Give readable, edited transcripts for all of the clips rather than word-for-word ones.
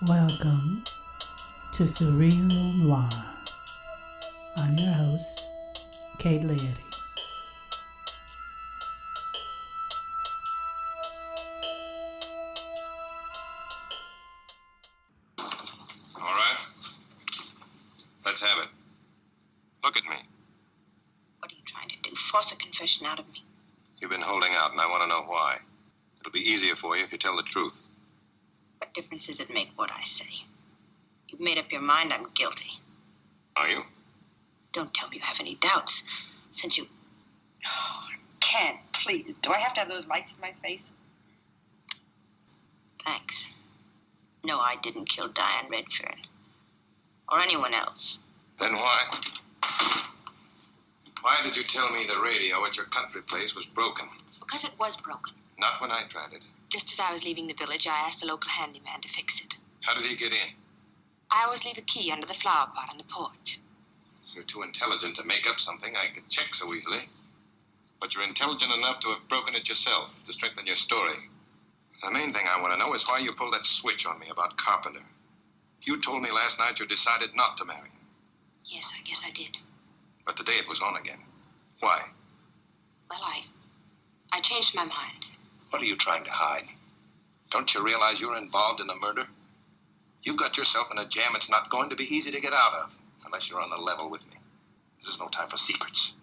Welcome to Surreal Noir. I'm your host, Kate Laity. All right. Let's have it. Look at me. What are you trying to do? Force a confession out of me? You've been holding out, and I want to know why. It'll be easier for you if you tell the truth. What difference does it make what I say? You've made up your mind I'm guilty. Are you? Don't tell me you have any doubts, since you... Oh, I can't, please. Do I have to have those lights in my face? Thanks. No, I didn't kill Diane Redfern. Or anyone else. Then why? Why did you tell me the radio at your country place was broken? Because it was broken. Not when I tried it. Just as I was leaving the village, I asked the local handyman to fix it. How did he get in? I always leave a key under the flower pot on the porch. You're too intelligent to make up something I could check so easily. But you're intelligent enough to have broken it yourself, to strengthen your story. The main thing I want to know is why you pulled that switch on me about Carpenter. You told me last night you decided not to marry him. Yes, I guess I did. But today it was on again. Why? Well, I changed my mind. What are you trying to hide? Don't you realize you're involved in the murder? You've got yourself in a jam it's not going to be easy to get out of, unless you're on the level with me. This is no time for secrets.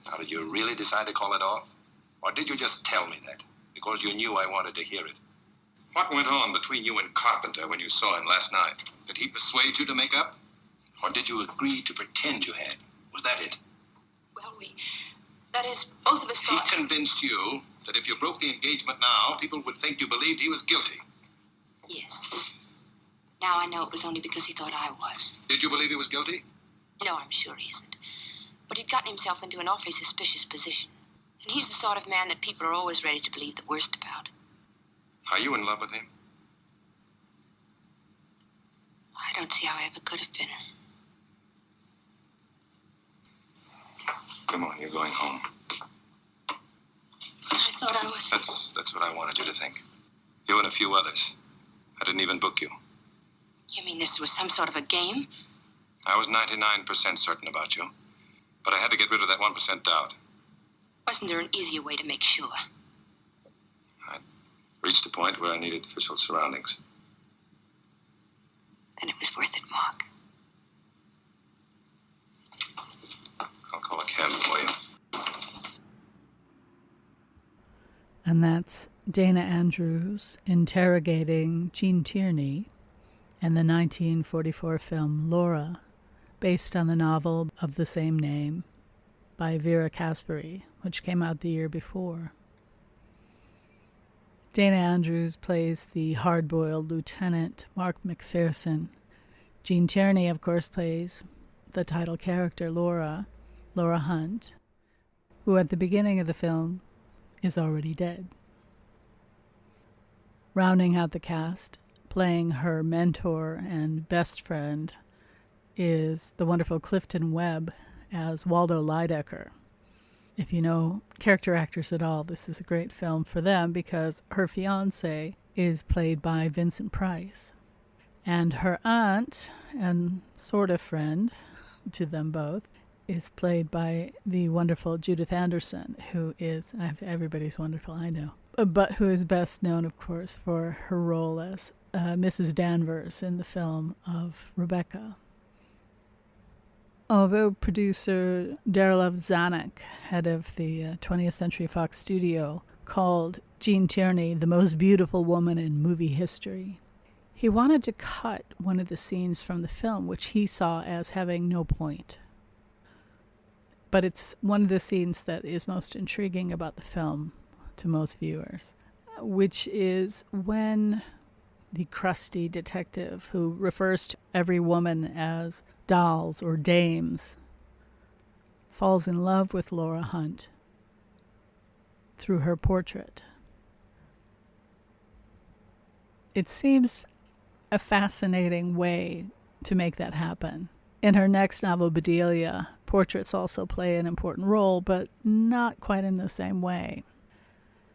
Now, did you really decide to call it off? Or did you just tell me that, because you knew I wanted to hear it? What went on between you and Carpenter when you saw him last night? Did he persuade you to make up? Or did you agree to pretend you had? Was that it? Well, that is, both of us thought... He convinced you that if you broke the engagement now, people would think you believed he was guilty. Yes. Now I know it was only because he thought I was. Did you believe he was guilty? No, I'm sure he isn't. But he'd gotten himself into an awfully suspicious position. And he's the sort of man that people are always ready to believe the worst about. Are you in love with him? I don't see how I ever could have been. Come on, you're going home. I thought I was... That's what I wanted you to think. You and a few others. I didn't even book you. You mean this was some sort of a game? I was 99% certain about you. But I had to get rid of that 1% doubt. Wasn't there an easier way to make sure? I reached a point where I needed official surroundings. Then it was worth it, Mark. I'll call a cab for you. And that's Dana Andrews interrogating Gene Tierney in the 1944 film Laura, based on the novel of the same name by Vera Caspary, which came out the year before. Dana Andrews plays the hard-boiled Lieutenant Mark McPherson. Gene Tierney, of course, plays the title character Laura Hunt, who at the beginning of the film is already dead. Rounding out the cast, playing her mentor and best friend, is the wonderful Clifton Webb as Waldo Lydecker. If you know character actors at all, this is a great film for them because her fiancé is played by Vincent Price. And her aunt, and sort of friend to them both, is played by the wonderful Judith Anderson, who is, everybody's wonderful, I know, but who is best known, of course, for her role as Mrs. Danvers in the film of Rebecca. Although producer Darryl F. Zanuck, head of the 20th Century Fox studio, called Gene Tierney the most beautiful woman in movie history, he wanted to cut one of the scenes from the film, which he saw as having no point. But it's one of the scenes that is most intriguing about the film to most viewers, which is when the crusty detective who refers to every woman as dolls or dames falls in love with Laura Hunt through her portrait. It seems a fascinating way to make that happen. In her next novel, Bedelia, portraits also play an important role, but not quite in the same way.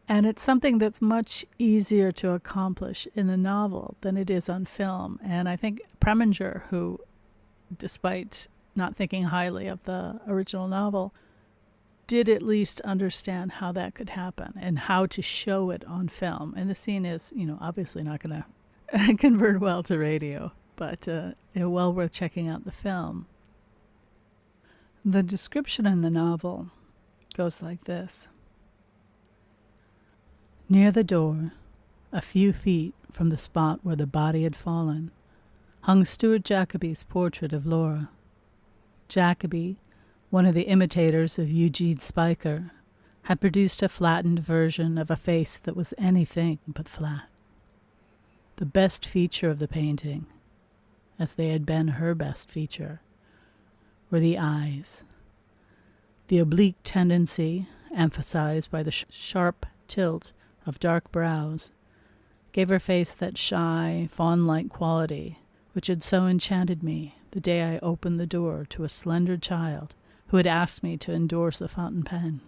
And it's something that's much easier to accomplish in the novel than it is on film. And I think Preminger, who, despite not thinking highly of the original novel, did at least understand how that could happen and how to show it on film. And the scene is, obviously not going to convert well to radio, but well worth checking out the film. The description in the novel goes like this. Near the door, a few feet from the spot where the body had fallen, hung Stuart Jacoby's portrait of Laura. Jacoby, one of the imitators of Eugene Spiker, had produced a flattened version of a face that was anything but flat. The best feature of the painting, as they had been her best feature, were the eyes. The oblique tendency, emphasized by the sharp tilt of dark brows, gave her face that shy, fawn-like quality which had so enchanted me the day I opened the door to a slender child who had asked me to endorse a fountain pen.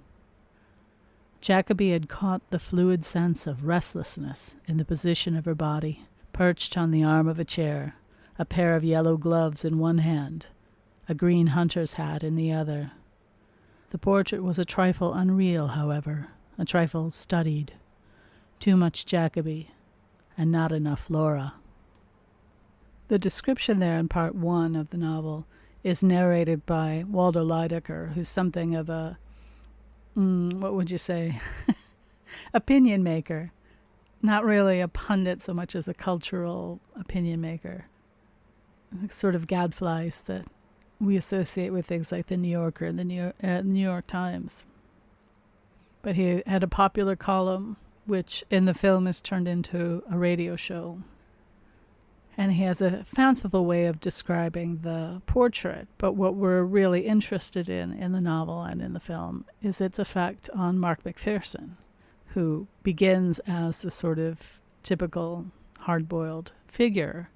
Jacoby had caught the fluid sense of restlessness in the position of her body, perched on the arm of a chair, a pair of yellow gloves in one hand, a green hunter's hat in the other. The portrait was a trifle unreal, however, a trifle studied. Too much Jacoby, and not enough Laura. The description there in part 1 of the novel is narrated by Waldo Lydecker, who's something of a, what would you say, opinion maker. Not really a pundit so much as a cultural opinion maker. Sort of gadflies that we associate with things like the New Yorker and the New York Times. But he had a popular column, which in the film is turned into a radio show. And he has a fanciful way of describing the portrait, but what we're really interested in the novel and in the film, is its effect on Mark McPherson, who begins as the sort of typical hard-boiled figure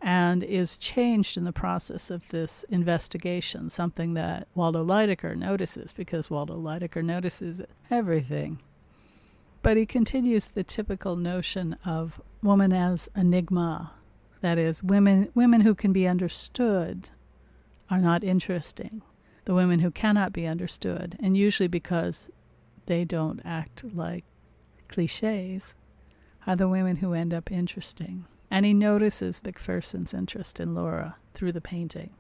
and is changed in the process of this investigation, something that Waldo Lydecker notices, because Waldo Lydecker notices everything. But he continues the typical notion of woman as enigma. That is, women who can be understood are not interesting. The women who cannot be understood, and usually because they don't act like cliches, are the women who end up interesting. And he notices McPherson's interest in Laura through the painting.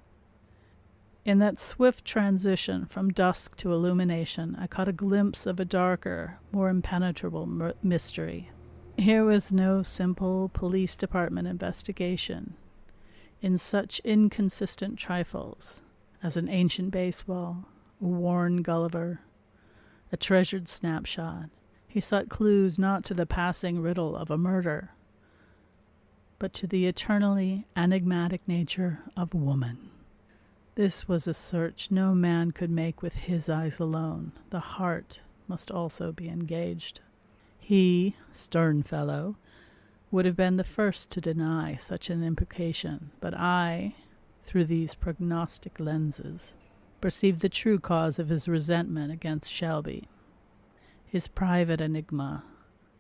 In that swift transition from dusk to illumination, I caught a glimpse of a darker, more impenetrable mystery. Here was no simple police department investigation in such inconsistent trifles as an ancient baseball, a worn Gulliver, a treasured snapshot. He sought clues not to the passing riddle of a murder, but to the eternally enigmatic nature of woman. This was a search no man could make with his eyes alone. The heart must also be engaged. He, stern fellow, would have been the first to deny such an implication, but I, through these prognostic lenses, perceived the true cause of his resentment against Shelby. His private enigma,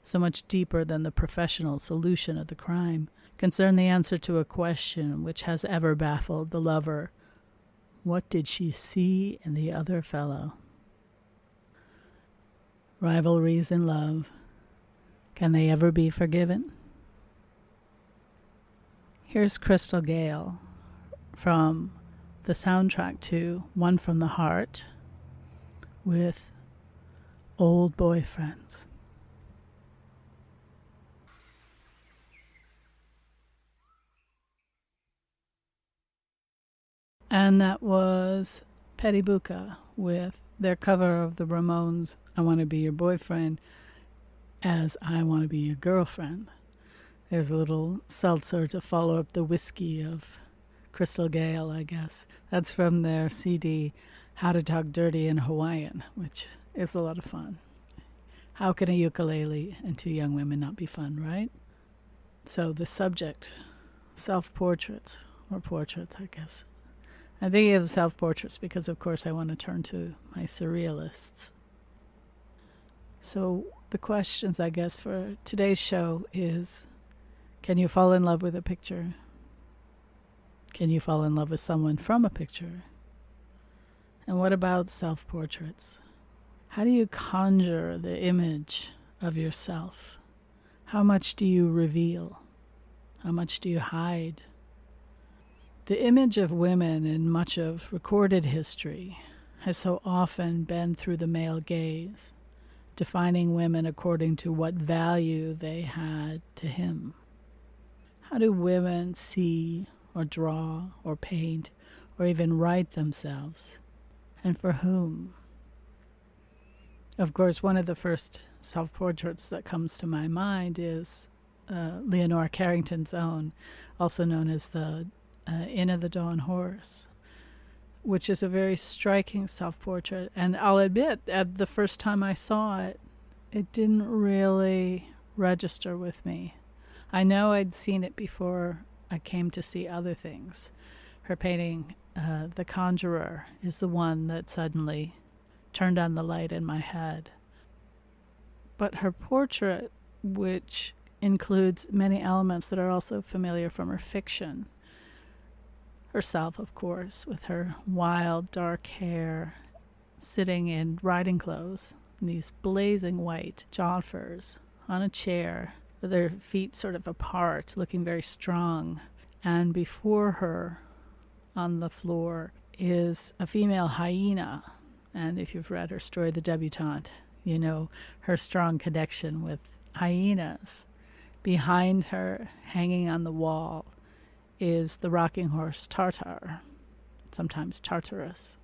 so much deeper than the professional solution of the crime, concerned the answer to a question which has ever baffled the lover. What did she see in the other fellow? Rivalries in love. Can they ever be forgiven? Here's Crystal Gale from the soundtrack to One from the Heart with Old Boyfriends. And that was Petty Buka with their cover of the Ramones' I Want to Be Your Boyfriend as I Want to Be Your Girlfriend. There's a little seltzer to follow up the whiskey of Crystal Gale, I guess. That's from their CD, How to Talk Dirty in Hawaiian, which is a lot of fun. How can a ukulele and two young women not be fun, right? So the subject, self-portraits, or portraits, I guess. I'm thinking of self-portraits because, of course, I want to turn to my surrealists. So the questions, I guess, for today's show is, can you fall in love with a picture? Can you fall in love with someone from a picture? And what about self-portraits? How do you conjure the image of yourself? How much do you reveal? How much do you hide? The image of women in much of recorded history has so often been through the male gaze, defining women according to what value they had to him. How do women see or draw or paint or even write themselves? And for whom? Of course, one of the first self-portraits that comes to my mind is Leonora Carrington's own, also known as the Inn of the Dawn Horse, which is a very striking self-portrait. And I'll admit, at the first time I saw it, it didn't really register with me. I know I'd seen it before I came to see other things. Her painting, The Conjurer, is the one that suddenly turned on the light in my head. But her portrait, which includes many elements that are also familiar from her fiction, herself, of course, with her wild, dark hair, sitting in riding clothes, in these blazing white jonfers, on a chair, with her feet sort of apart, looking very strong. And before her, on the floor, is a female hyena. And if you've read her story, The Debutante, you know her strong connection with hyenas. Behind her, hanging on the wall, is the rocking horse Tartar, sometimes Tartarus,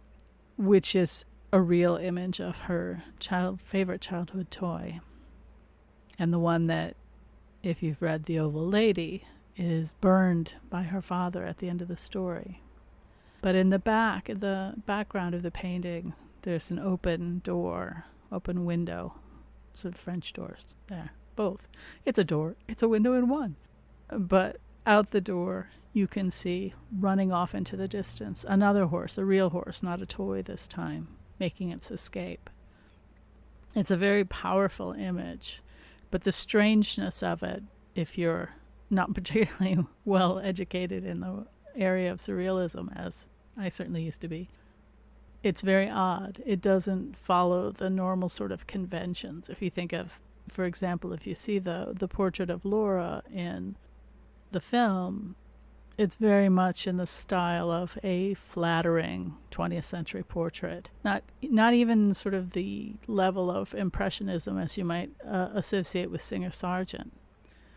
which is a real image of her favorite childhood toy. And the one that, if you've read The Oval Lady, is burned by her father at the end of the story. But in the background of the painting, there's an open door, open window, sort of French doors there, both. It's a door, it's a window in one. But out the door, you can see, running off into the distance, another horse, a real horse, not a toy this time, making its escape. It's a very powerful image, but the strangeness of it, if you're not particularly well educated in the area of surrealism, as I certainly used to be, it's very odd. It doesn't follow the normal sort of conventions. If you think of, for example, if you see the portrait of Laura in the film, it's very much in the style of a flattering 20th century portrait. Not even sort of the level of impressionism as you might associate with Singer Sargent.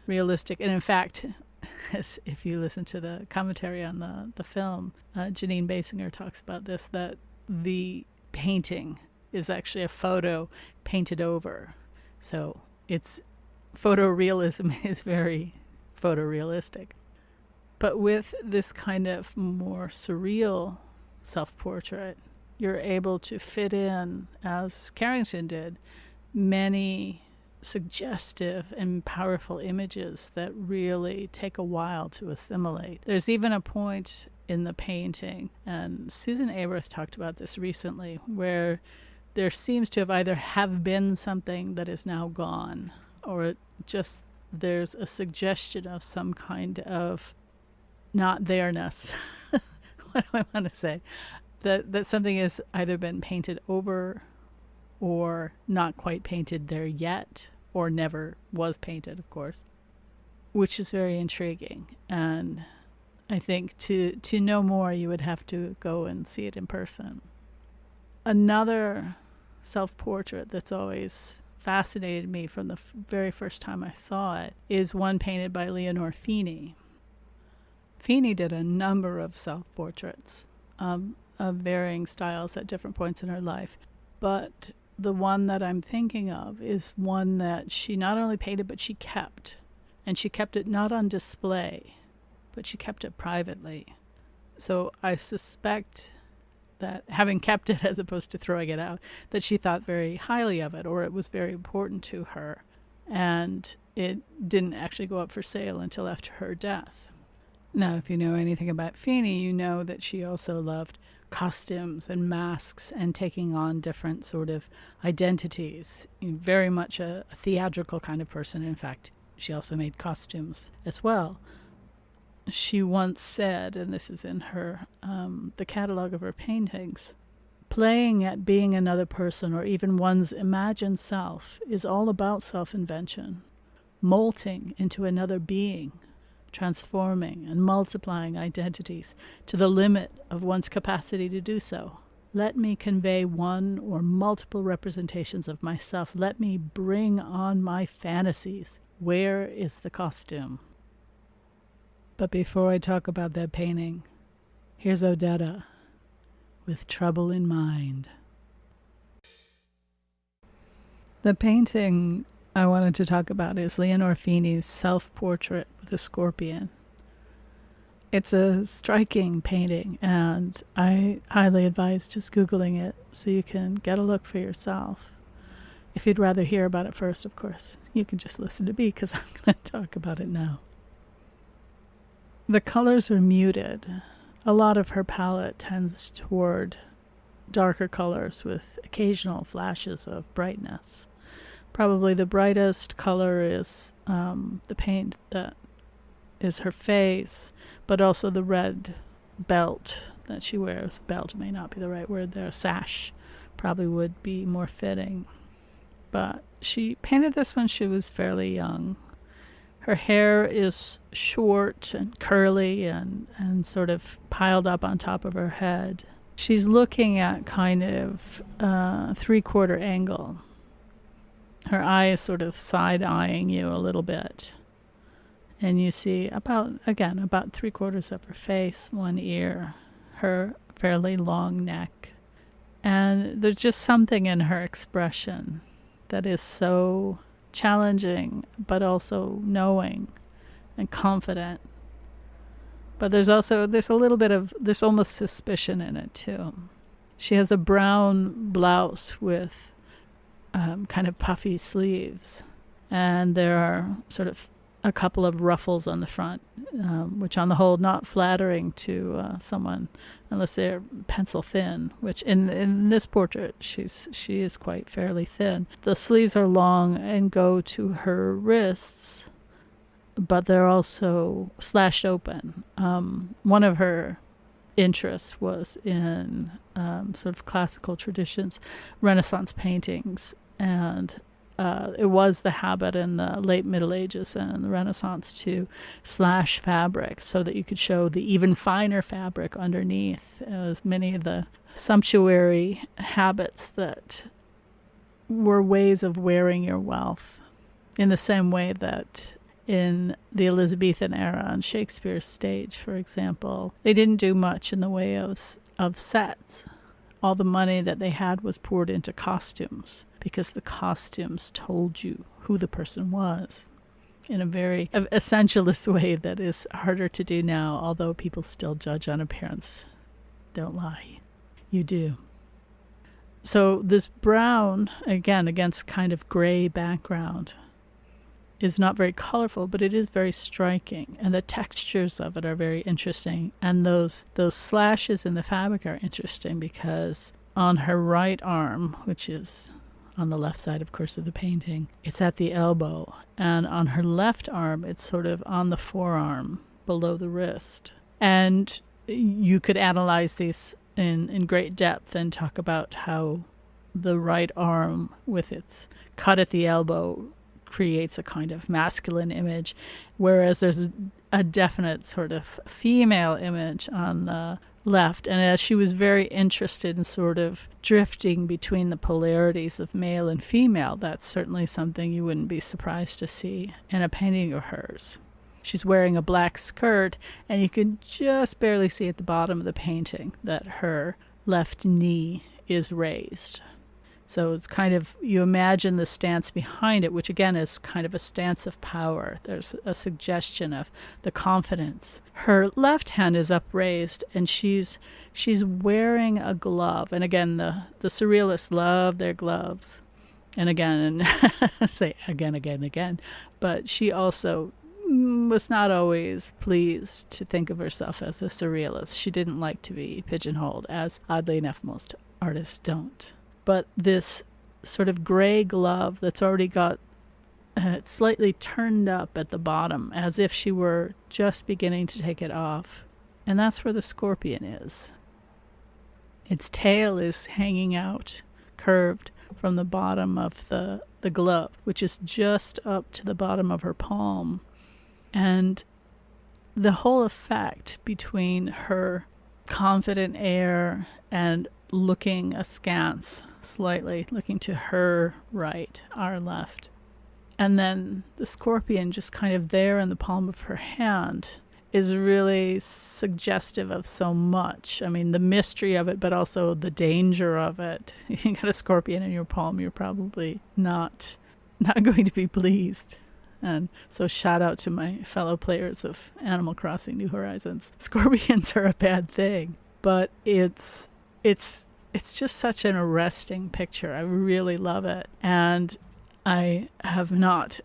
Realistic. And in fact, as if you listen to the commentary on the film, Janine Basinger talks about this, that the painting is actually a photo painted over. So it's photorealism is very photorealistic. But with this kind of more surreal self-portrait, you're able to fit in, as Carrington did, many suggestive and powerful images that really take a while to assimilate. There's even a point in the painting, and Susan Aworth talked about this recently, where there seems to have been something that is now gone, or just there's a suggestion of some kind of not there-ness. What do I want to say? That something has either been painted over or not quite painted there yet, or never was painted, of course, which is very intriguing. And I think to know more, you would have to go and see it in person. Another self-portrait that's always fascinated me from the very first time I saw it is one painted by Leonore Feeney. Feeney did a number of self-portraits of varying styles at different points in her life, but the one that I'm thinking of is one that she not only painted, but she kept. And she kept it not on display, but she kept it privately. So I suspect that, having kept it as opposed to throwing it out, that she thought very highly of it, or it was very important to her. And it didn't actually go up for sale until after her death. Now, if you know anything about Feeney, you know that she also loved costumes and masks and taking on different sort of identities. Very much a theatrical kind of person. In fact, she also made costumes as well. She once said, and this is in her the catalog of her paintings, playing at being another person or even one's imagined self is all about self-invention, molting into another being, transforming and multiplying identities to the limit of one's capacity to do so. Let me convey one or multiple representations of myself. Let me bring on my fantasies. Where is the costume? But before I talk about that painting, here's Odetta with Trouble in Mind. The painting I wanted to talk about is Leonore Feeney's self-portrait with a scorpion. It's a striking painting, and I highly advise just Googling it so you can get a look for yourself. If you'd rather hear about it first, of course, you can just listen to me because I'm going to talk about it now. The colors are muted. A lot of her palette tends toward darker colors with occasional flashes of brightness. Probably the brightest color is the paint that is her face, but also the red belt that she wears. Belt may not be the right word there. Sash probably would be more fitting. But she painted this when she was fairly young. Her hair is short and curly and sort of piled up on top of her head. She's looking at kind of three-quarter angle. Her eye is sort of side-eyeing you a little bit. And you see about three-quarters of her face, one ear, her fairly long neck. And there's just something in her expression that is so challenging, but also knowing and confident. But there's almost suspicion in it too. She has a brown blouse with kind of puffy sleeves, and there are sort of a couple of ruffles on the front, which on the whole not flattering to someone unless they're pencil thin, which in this portrait she is quite fairly thin. The sleeves are long and go to her wrists, but they're also slashed open. One of her interests was in sort of classical traditions, Renaissance paintings, and it was the habit in the late Middle Ages and the Renaissance to slash fabric so that you could show the even finer fabric underneath. As many of the sumptuary habits that were ways of wearing your wealth, in the same way that in the Elizabethan era on Shakespeare's stage, for example, they didn't do much in the way of sets. All the money that they had was poured into costumes, because the costumes told you who the person was in a very essentialist way that is harder to do now, although people still judge on appearance. Don't lie. You do. So this brown, again, against kind of gray background, is not very colorful, but it is very striking, and the textures of it are very interesting. And those slashes in the fabric are interesting because on her right arm, which is on the left side, of course, of the painting, it's at the elbow, and on her left arm, it's sort of on the forearm below the wrist. And you could analyze these in great depth and talk about how the right arm, with its cut at the elbow, creates a kind of masculine image, whereas there's a definite sort of female image on the left. And as she was very interested in sort of drifting between the polarities of male and female, that's certainly something you wouldn't be surprised to see in a painting of hers. She's wearing a black skirt, and you can just barely see at the bottom of the painting that her left knee is raised. So it's kind of, you imagine the stance behind it, which again is kind of a stance of power. There's a suggestion of the confidence. Her left hand is upraised, and she's wearing a glove. And again, the surrealists love their gloves. And again, and say again, but she also was not always pleased to think of herself as a surrealist. She didn't like to be pigeonholed, as oddly enough most artists don't. But this sort of gray glove that's already got slightly turned up at the bottom, as if she were just beginning to take it off. And that's where the scorpion is. Its tail is hanging out, curved from the bottom of the glove, which is just up to the bottom of her palm. And the whole effect between her confident air and looking askance, slightly looking to her right, our left, and then the scorpion just kind of there in the palm of her hand, is really suggestive of so much. I mean, the mystery of it, but also the danger of it. If you got a scorpion in your palm, you're probably not going to be pleased. And so shout out to my fellow players of Animal Crossing New Horizons. Scorpions are a bad thing, but it's just such an arresting picture. I really love it. And I have not,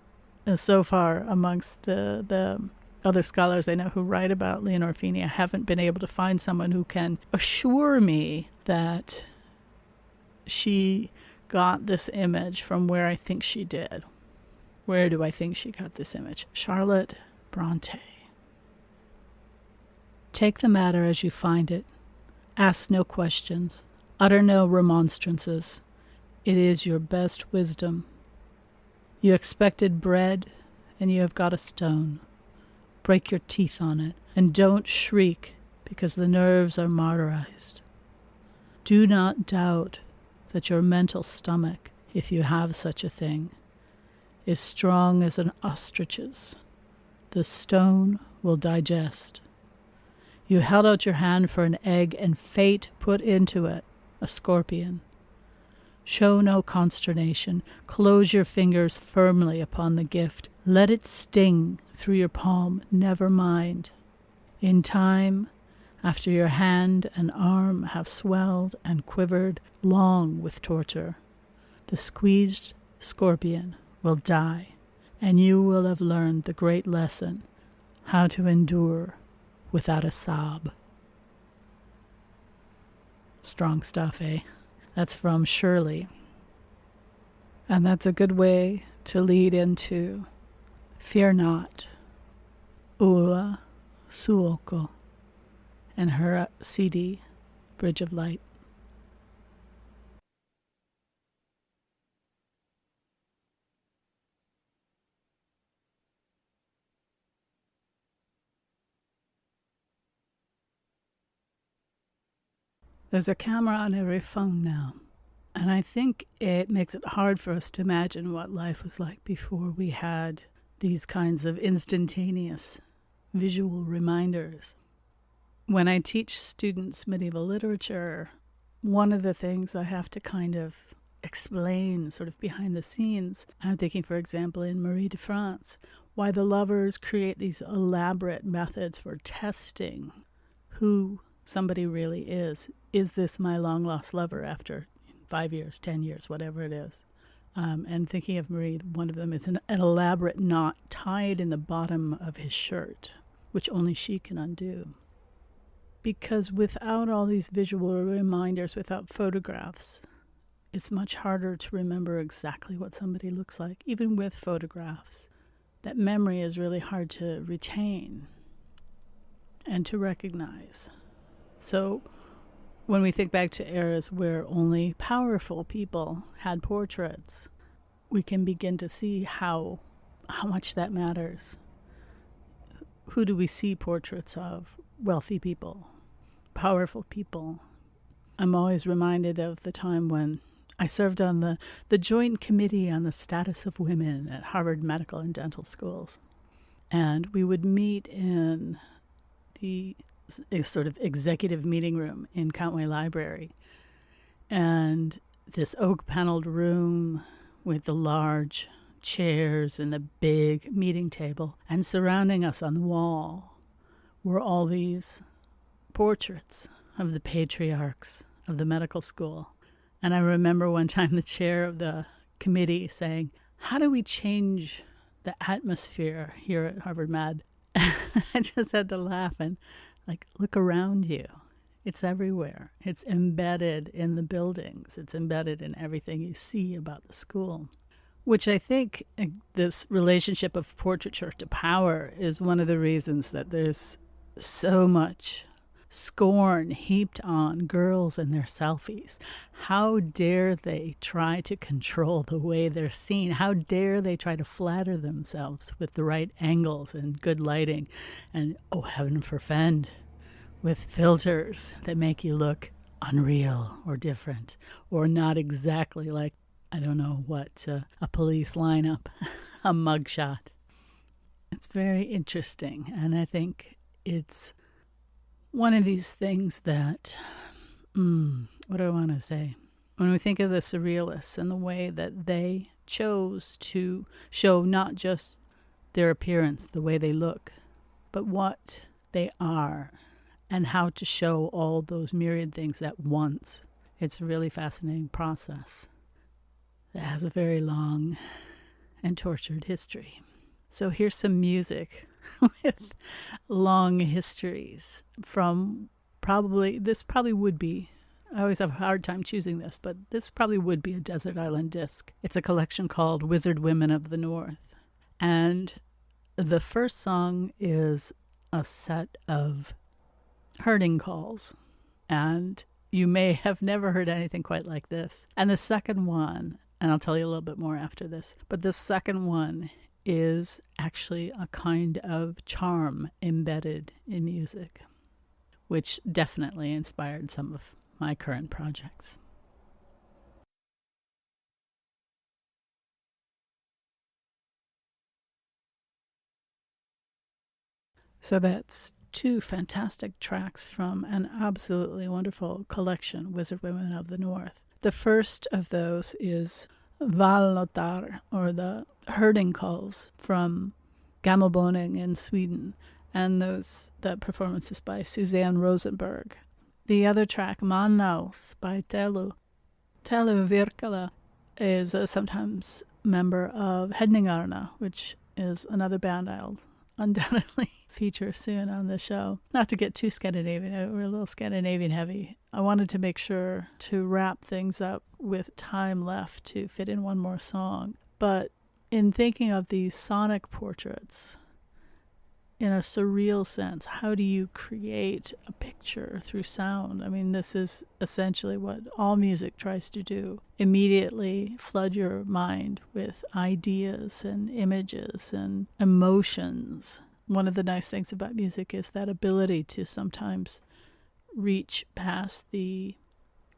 so far amongst the other scholars I know who write about Leonore Feeney, I haven't been able to find someone who can assure me that she got this image from where I think she did. Where do I think she got this image? Charlotte Bronte. Take the matter as you find it. Ask no questions. Utter no remonstrances. It is your best wisdom. You expected bread, and you have got a stone. Break your teeth on it, and don't shriek, because the nerves are martyrized. Do not doubt that your mental stomach, if you have such a thing, is strong as an ostrich's. The stone will digest. You held out your hand for an egg, and fate put into it a scorpion. Show no consternation. Close your fingers firmly upon the gift. Let it sting through your palm. Never mind. In time, after your hand and arm have swelled and quivered long with torture, the squeezed scorpion will die, and you will have learned the great lesson, how to endure without a sob. Strong stuff, eh? That's from Shirley. And that's a good way to lead into Fear Not, Ula Suoko, and her CD, Bridge of Light. There's a camera on every phone now, and I think it makes it hard for us to imagine what life was like before we had these kinds of instantaneous visual reminders. When I teach students medieval literature, one of the things I have to kind of explain sort of behind the scenes, I'm thinking, for example, in Marie de France, why the lovers create these elaborate methods for testing who somebody really is. Is this my long-lost lover after 5 years, 10 years, whatever it is? And thinking of Marie, one of them is an elaborate knot tied in the bottom of his shirt, which only she can undo. Because without all these visual reminders, without photographs, it's much harder to remember exactly what somebody looks like. Even with photographs, that memory is really hard to retain and to recognize. So when we think back to eras where only powerful people had portraits, we can begin to see how much that matters. Who do we see portraits of? Wealthy people, powerful people. I'm always reminded of the time when I served on the Joint Committee on the Status of Women at Harvard Medical and Dental Schools. And we would meet in a sort of executive meeting room in Countway Library. And this oak-paneled room with the large chairs and the big meeting table. And surrounding us on the wall were all these portraits of the patriarchs of the medical school. And I remember one time the chair of the committee saying, how do we change the atmosphere here at Harvard Med. I just had to laugh and like, look around you. It's everywhere. It's embedded in the buildings. It's embedded in everything you see about the school, which I think this relationship of portraiture to power is one of the reasons that there's so much scorn heaped on girls and their selfies. How dare they try to control the way they're seen? How dare they try to flatter themselves with the right angles and good lighting? And, oh, heaven forfend, with filters that make you look unreal or different or not exactly like, I don't know what, a police lineup, a mugshot. It's very interesting, and I think it's one of these things that, what do I want to say? When we think of the surrealists and the way that they chose to show not just their appearance, the way they look, but what they are and how to show all those myriad things at once. It's a really fascinating process that has a very long and tortured history. So here's some music with long histories from this probably would be, I always have a hard time choosing this, but this probably would be a desert island disc. It's a collection called Wizard Women of the North. And the first song is a set of herding calls. And you may have never heard anything quite like this. And the second one, and I'll tell you a little bit more after this, but the second one is actually a kind of charm embedded in music, which definitely inspired some of my current projects. So that's two fantastic tracks from an absolutely wonderful collection, Wizard Women of the North. The first of those is Valnotar, or the herding calls from Gammelboning in Sweden, and that performance is by Suzanne Rosenberg. The other track, Mannaus, by Telu Virkala, is a sometimes member of Hedningarna, which is another band I'll undoubtedly feature soon on the show. Not to get too Scandinavian, we're a little Scandinavian heavy. I wanted to make sure to wrap things up with time left to fit in one more song. But in thinking of these sonic portraits, in a surreal sense, how do you create a picture through sound? I mean, this is essentially what all music tries to do. Immediately flood your mind with ideas and images and emotions. One of the nice things about music is that ability to sometimes reach past the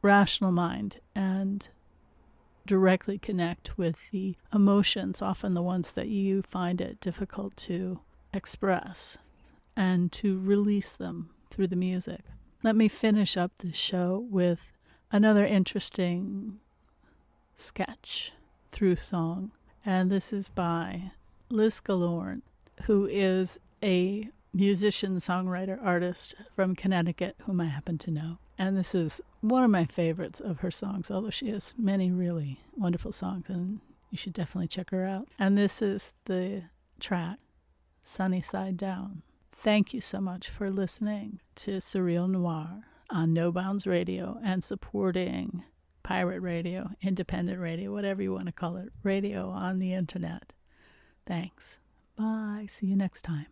rational mind and directly connect with the emotions, often the ones that you find it difficult to express, and to release them through the music. Let me finish up the show with another interesting sketch through song, and this is by Liz Galorn, who is a musician, songwriter, artist from Connecticut, whom I happen to know. And this is one of my favorites of her songs, although she has many really wonderful songs, and you should definitely check her out. And this is the track, Sunny Side Down. Thank you so much for listening to Surreal Noir on NoBounds Radio and supporting pirate radio, independent radio, whatever you want to call it, radio on the internet. Thanks. Bye. See you next time.